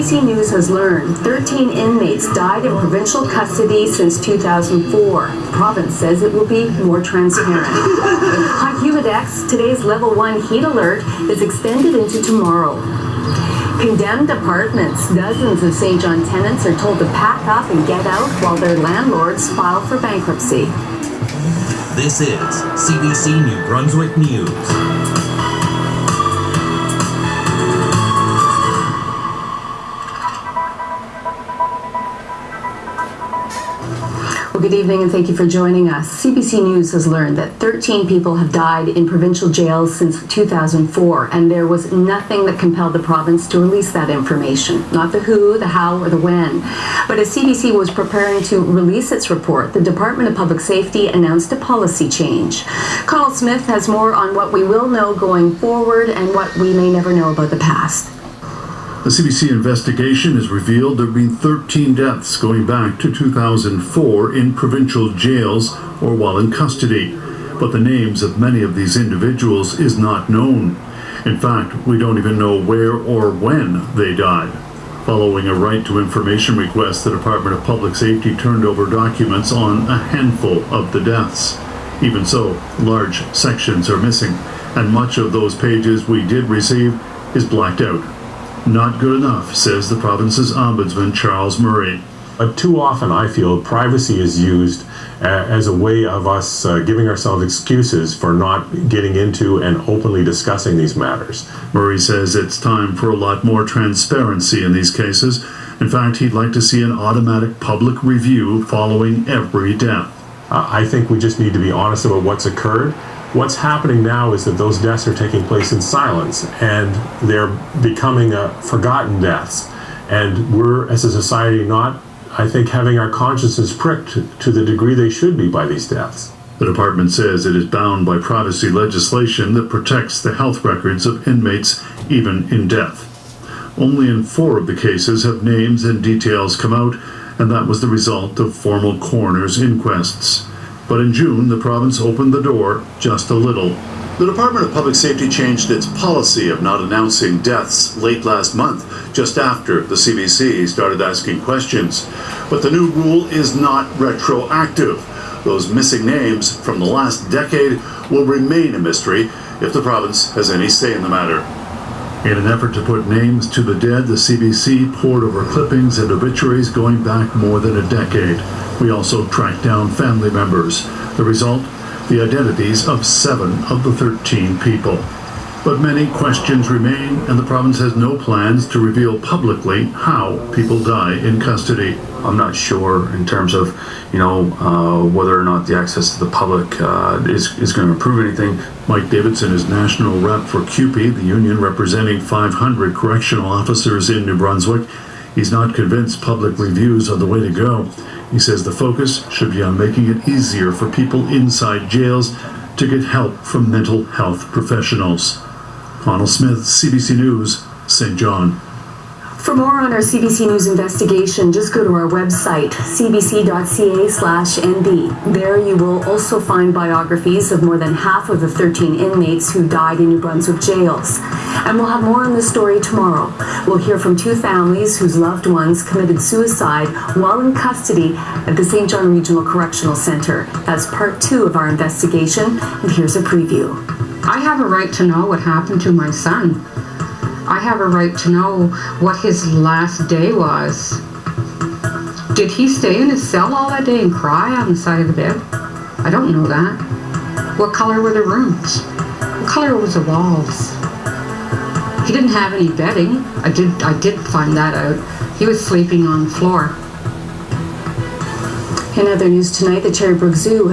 CBC News has learned 13 inmates died in provincial custody since 2004. The province says it will be more transparent. On Humidex, today's level 1 heat alert is extended into tomorrow. Condemned apartments. Dozens of St. John tenants are told to pack up and get out while their landlords file for bankruptcy. This is CBC New Brunswick News. Well, good evening and thank you for joining us. CBC News has learned that 13 people have died in provincial jails since 2004, and there was nothing that compelled the province to release that information. Not the who, the how, or the when. But as CBC was preparing to release its report, the Department of Public Safety announced a policy change. Carl Smith has more on what we will know going forward and what we may never know about the past. The CBC investigation has revealed there have been 13 deaths going back to 2004 in provincial jails or while in custody, but the names of many of these individuals is not known. In fact, we don't even know where or when they died. Following a right to information request, the Department of Public Safety turned over documents on a handful of the deaths. Even so, large sections are missing, and much of those pages we did receive is blacked out. Not good enough, says the province's Ombudsman, Charles Murray. But too often, I feel, privacy is used as a way of us giving ourselves excuses for not getting into and openly discussing these matters. Murray says it's time for a lot more transparency in these cases. In fact, he'd like to see an automatic public review following every death. I think we just need to be honest about what's occurred. What's happening now is that those deaths are taking place in silence, and they're becoming forgotten deaths. And we're, as a society, not, I think, having our consciences pricked to the degree they should be by these deaths. The department says it is bound by privacy legislation that protects the health records of inmates, even in death. Only in 4 of the cases have names and details come out, and that was the result of formal coroner's inquests. But in June, the province opened the door just a little. The Department of Public Safety changed its policy of not announcing deaths late last month, just after the CBC started asking questions. But the new rule is not retroactive. Those missing names from the last decade will remain a mystery if the province has any say in the matter. In an effort to put names to the dead, the CBC pored over clippings and obituaries going back more than a decade. We also tracked down family members. The result? The identities of 7 of the 13 people. But many questions remain, and the province has no plans to reveal publicly how people die in custody. I'm not sure in terms of, whether or not the access to the public is going to improve anything. Mike Davidson is national rep for CUPE, the union representing 500 correctional officers in New Brunswick. He's not convinced public reviews are the way to go. He says the focus should be on making it easier for people inside jails to get help from mental health professionals. Connell Smith, CBC News, St. John. For more on our CBC News investigation, just go to our website, cbc.ca/NB. There you will also find biographies of more than half of the 13 inmates who died in New Brunswick jails. And we'll have more on this story tomorrow. We'll hear from 2 families whose loved ones committed suicide while in custody at the St. John Regional Correctional Centre. That's part 2 of our investigation, and here's a preview. I have a right to know what happened to my son. I have a right to know what his last day was. Did he stay in his cell all that day and cry on the side of the bed? I don't know that. What color were the rooms? What color was the walls? He didn't have any bedding. I did find that out. He was sleeping on the floor. In other news tonight, the Cherrybrook Zoo